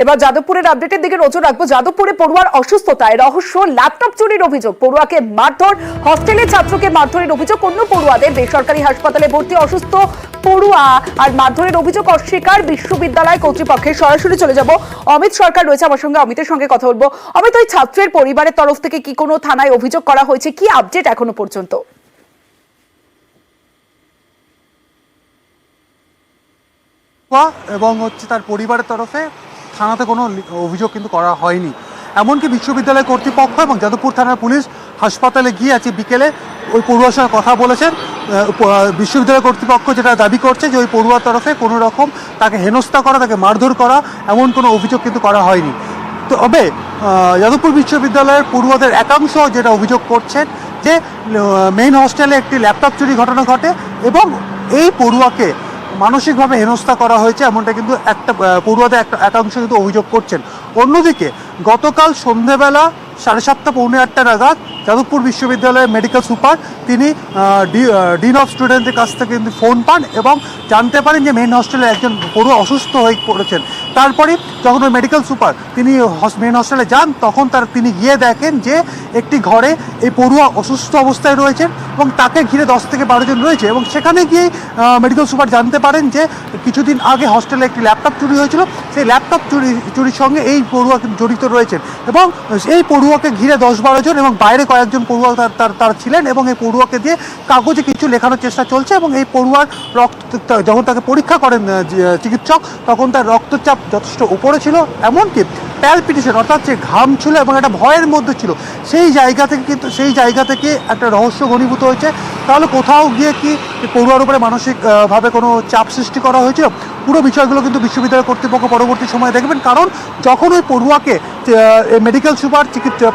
এবার যাদবপুরের আপডেটের দিকে নজর রাখবো। যাদবপুরে পড়ুয়ার অসুস্থতায় রহস্য, ল্যাপটপ চুরির অভিযোগ, পড়ুয়াকে মারধর, হস্টেলে ছাত্রকে মারধরের অভিযোগ, অন্য পড়ুয়াদের বেসরকারি হাসপাতালে ভর্তি অসুস্থ পড়ুয়া আর মারধরের অভিযোগ অস্বীকার বিশ্ববিদ্যালয় কর্তৃপক্ষের। সরাসরি চলে যাব, অমিত সরকার রয়েছে আমার সঙ্গে, অমিতের সঙ্গে কথা বলবো। অমিত, ওই ছাত্রের পরিবারের তরফ থেকে কি কোনো থানায় অভিযোগ করা হয়েছে? কি আপডেট এখনো পর্যন্ত? এবং তার পরিবারের তরফে থানাতে কোনো অভিযোগ কিন্তু করা হয়নি। এমনকি বিশ্ববিদ্যালয় কর্তৃপক্ষ এবং যাদবপুর থানার পুলিশ হাসপাতালে গিয়ে আজকে বিকেলে ওই পড়ুয়ার সঙ্গে কথা বলেছেন। বিশ্ববিদ্যালয় কর্তৃপক্ষ যেটা দাবি করছে যে ওই পড়ুয়ার তরফে কোনো রকম তাকে হেনস্থা করা, তাকে মারধর করা, এমন কোনো অভিযোগ কিন্তু করা হয়নি। তবে যাদবপুর বিশ্ববিদ্যালয়ের পড়ুয়াদের একাংশ যেটা অভিযোগ করছেন যে মেইন হোস্টেলে একটি ল্যাপটপ চুরি ঘটনা ঘটে এবং এই পড়ুয়াকে মানসিকভাবে হেনস্থা করা হয়েছে, এমনটা কিন্তু একটা পড়ুয়াদের একাংশ কিন্তু অভিযোগ করছেন। অন্যদিকে গতকাল সন্ধ্যেবেলা 7:30 পৌনে 8টা নাগাদ যাদবপুর বিশ্ববিদ্যালয়ের মেডিকেল সুপার তিনি ডিন অফ স্টুডেন্টদের কাছ থেকে কিন্তু ফোন পান এবং জানতে পারেন যে মেইন হস্টেলে একজন পড়ুয়া অসুস্থ হয়ে পড়েছেন। তারপরে যখন ওই মেডিকেল সুপার তিনি মেইন হস্টেলে যান, তখন তিনি গিয়ে দেখেন যে একটি ঘরে এই পড়ুয়া অসুস্থ অবস্থায় রয়েছেন এবং তাকে ঘিরে 10 থেকে 12 জন রয়েছে। এবং সেখানে গিয়ে মেডিকেল সুপার জানতে পারেন যে কিছুদিন আগে হস্টেলে একটি ল্যাপটপ চুরি হয়েছিল, সেই ল্যাপটপ চুরির সঙ্গে এই পড়ুয়া জড়িত রয়েছেন এবং এই পড়ুয়াকে ঘিরে 10-12 জন এবং বাইরে কয়েকজন পড়ুয়া তারা ছিলেন এবং এই পড়ুয়াকে দিয়ে কাগজে কিছু লেখানোর চেষ্টা চলছে। এবং এই পড়ুয়ার রক্ত, যখন তাকে পরীক্ষা করেন চিকিৎসক, তখন তার রক্তচাপ যথেষ্ট উপরে ছিল, এমনকি প্যালপিটেশন অর্থাৎ যে ঘাম ছিল এবং একটা ভয়ের মধ্যে ছিল। সেই জায়গা থেকে একটা রহস্য ঘনীভূত হয়েছে। তাহলে কোথাও গিয়ে কি পড়ুয়ার উপরে মানসিকভাবে কোনো চাপ সৃষ্টি করা হয়েছিল? পুরো বিষয়গুলো কিন্তু বিশ্ববিদ্যালয় কর্তৃপক্ষ পরবর্তী সময়ে দেখবেন। কারণ যখন ওই পড়ুয়াকে মেডিকেল সুপার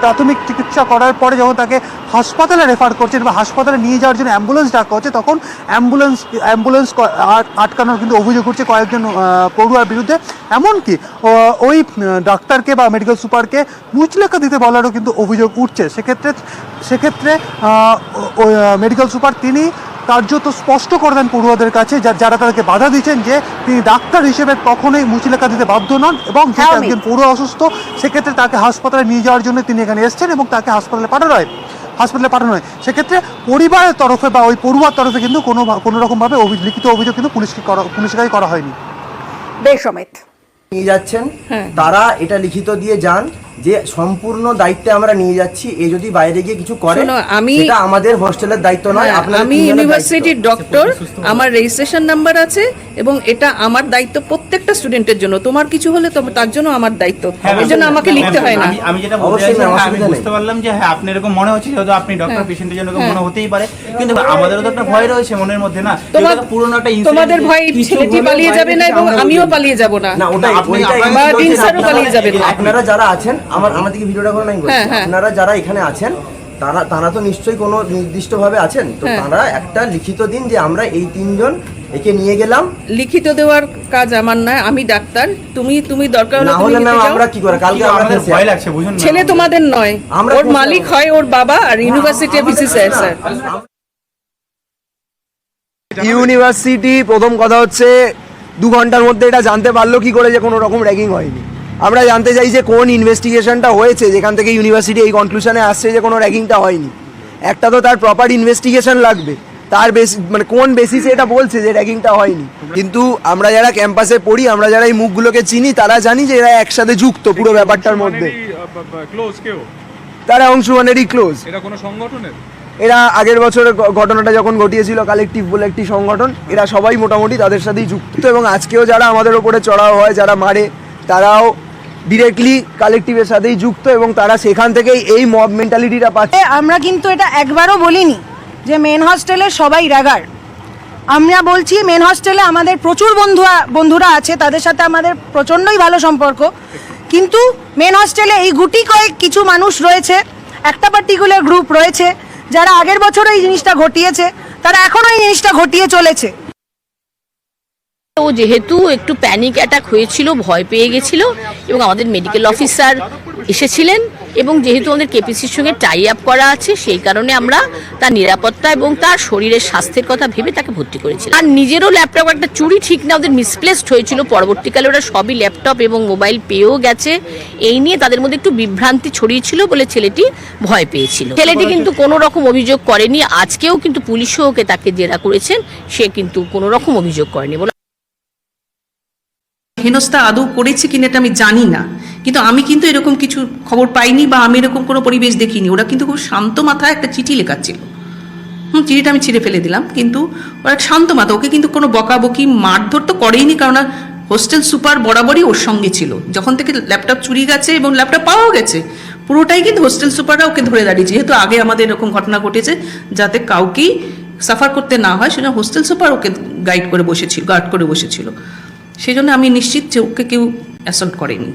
প্রাথমিক চিকিৎসা করার পরে যখন তাকে হাসপাতালে রেফার করছেন বা হাসপাতালে নিয়ে যাওয়ার জন্য অ্যাম্বুলেন্স ডাকা হচ্ছে, তখন অ্যাম্বুলেন্স আটকানোর কিন্তু অভিযোগ উঠছে কয়েকজন পড়ুয়ার বিরুদ্ধে। এমনকি ওই ডাক্তারকে বা মেডিকেল সুপারকে মুচলেখা দিতে বলারও কিন্তু অভিযোগ উঠছে। সেক্ষেত্রে ওই মেডিকেল সুপার তিনি কার্যত স্পষ্ট করে দেন পড়ুয়াদের কাছে, যারা তাদেরকে বাধা দিচ্ছেন, যে তিনি ডাক্তার হিসেবে কখনোই মুচলেখা দিতে বাধ্য নন এবং যেহেতু একজন পড়ুয়া অসুস্থ, সেক্ষেত্রে তাকে হাসপাতালে নিয়ে যাওয়ার জন্য তিনি এখানে এসেছেন এবং তাকে হাসপাতালে পাঠানো হয়। সেক্ষেত্রে পরিবারের তরফে বা ওই পড়ুয়ার তরফে কিন্তু কোনো রকমভাবে লিখিত অভিযোগ কিন্তু পুলিশের করা হয়নি। বেশ অমিত, নিয়ে যাচ্ছেন তারা এটা লিখিত দিয়ে যান যে সম্পূর্ণ দায়িত্বে আমরা নিয়ে যাচ্ছি, এ যদি বাইরে গিয়ে কিছু করে সেটা আমাদের হোস্টেলের দায়িত্ব নয়। আমি ইউনিভার্সিটির ডক্টর, আমার রেজিস্ট্রেশন নাম্বার আছে এবং এটা আমার দায়িত্ব প্রত্যেকটা স্টুডেন্টের জন্য। তোমার কিছু হলে তার জন্য আমার দায়িত্ব, এর জন্য আমাকে লিখতে হয় না। আমি যেটা আমি বুঝতে পারলাম যে হ্যাঁ আপনি এরকম মনে হচ্ছে, যেহেতু আপনি ডক্টর, পেশেন্টের জন্য মনে হতেই পারে, কিন্তু আমাদেরও তো একটা ভয় রয়েছে মনের মধ্যে না? পুরনো একটা তোমাদের ভয় ছেলেটি পালিয়ে যাবে না এবং আমিও পালিয়ে যাব না, বা ডিন স্যারও পালিয়ে যাবেন না। আপনারা যারা আছেন, আমাদেরকে ভিডিওটা করে নাই, আপনারা যারা এখানে আছেন তারা তো নিশ্চয়ই কোনো নির্দিষ্টভাবে আছেন, তো তারা একটা লিখিত দিন যে আমরা এই 3 জন একে নিয়ে গেলাম। লিখিত দেওয়ার কাজ আমার নয়, আমি ডাক্তার, তুমি দরকার হলে আমরা কি করে কালকে আমাদের ভয় লাগছে, বুঝুন না? ছেলে তোমাদের নয়, ওর মালিক হয় ওর বাবা আর ইউনিভার্সিটি ভিসি স্যার। ইউনিভার্সিটি প্রথম কথা হচ্ছে 2 ঘন্টার মধ্যে এটা জানতে পারলো কি করে যে কোনো রকম র্যাগিং হয়নি? আমরা জানতে চাই যে কোন ইনভেস্টিগেশনটা হয়েছে যেখান থেকে ইউনিভার্সিটি এই কনক্লুশনে আসছে যে কোনো র্যাগিংটা হয়নি। একটা তো তার প্রপার ইনভেস্টিগেশন লাগবে, তার মানে কোন বেসিসে এটা বলছে যে র্যাগিংটা হয়নি। কিন্তু আমরা যারা ক্যাম্পাসে পড়ি, আমরা যারা এই মুখগুলোকে চিনি, তারা জানি যে এরা একসাথে যুক্ত পুরো ব্যাপারটার মধ্যে। তারা অংশমানেরই ক্লোজ। এরা আগের বছরের ঘটনাটা যখন ঘটিয়েছিল, কালেকটিভ বলে একটি সংগঠন, এরা সবাই মোটামুটি তাদের সাথেই যুক্ত। এবং আজকেও যারা আমাদের ওপরে চড়াও হয়, যারা মারে, তারাও ডিরেক্টলি কালেকটিভের সাথেই যুক্ত এবং তারা সেখান থেকেই এই মব মেন্টালিটিটা পাচ্ছে। আমরা কিন্তু এটা একবারও বলিনি যে মেন হস্টেলে সবাই র্যাগার। আমরা বলছি মেন হস্টেলে আমাদের প্রচুর বন্ধুরা আছে, তাদের সাথে আমাদের প্রচণ্ডই ভালো সম্পর্ক, কিন্তু মেন হস্টেলে এই গুটি কয়েক কিছু মানুষ রয়েছে, একটা পার্টিকুলার গ্রুপ রয়েছে, যারা আগের বছর এই জিনিসটা ঘটিয়েছে, তারা এখনও এই জিনিসটা ঘটিয়ে চলেছে। ও যেহেতু একটু প্যানিক অ্যাটাক হয়েছিল, ভয় পেয়ে গেছিল এবং আমাদের মেডিকেল অফিসার এসেছিলেন এবং যেহেতু আমাদের কেপিসির সঙ্গে টাই আপ করা আছে সেই কারণে আমরা তার নিরাপত্তা এবং তার শরীরের স্বাস্থ্যের কথা ভেবে তাকে ভর্তি করেছিলাম। আর নিজেরও ল্যাপটপ একটা চুরি ঠিক না ওদের মিসপ্লেসড হয়েছিল, পরবর্তীকালে ওরা সবই ল্যাপটপ এবং মোবাইল পেয়েও গেছে। এই নিয়ে তাদের মধ্যে একটু বিভ্রান্তি ছড়িয়েছিল বলে ছেলেটি ভয় পেয়েছিল। ছেলেটি কিন্তু কোনো রকম অভিযোগ করেনি, আজকেও কিন্তু পুলিশও ওকে তাকে জেরা করেছেন, সে কিন্তু কোনো রকম অভিযোগ করেনি। হেনস্থা আদৌ করেছে কিনা এটা আমি জানি না, কিন্তু আমি কিন্তু এরকম কিছু খবর পাইনি বা আমি এরকম কোনো পরিবেশ দেখিনি। ওরা কিন্তু খুব শান্ত মাথায় একটা চিঠি লেখাচ্ছিল। চিঠিটা আমি ছিঁড়ে ফেলে দিলাম, কিন্তু ওরা শান্ত মাথা, ওকে কিন্তু কোনো বকাবকি মারধর তো করেইনি, কারণ হোস্টেল সুপার বরাবরই ওর সঙ্গে ছিল। যখন থেকে ল্যাপটপ চুরি গেছে এবং ল্যাপটপ পাওয়া গেছে পুরোটাই কিন্তু হোস্টেল সুপাররা ওকে ধরে দাঁড়িয়েছে। যেহেতু আগে আমাদের এরকম ঘটনা ঘটেছে যাতে কাউকেই সাফার করতে না হয়, সেজন্য হোস্টেল সুপার ওকে গার্ড করে বসেছিল। সেই জন্য আমি নিশ্চিত যে ওকে কেউ অ্যাসল্ট করেনি।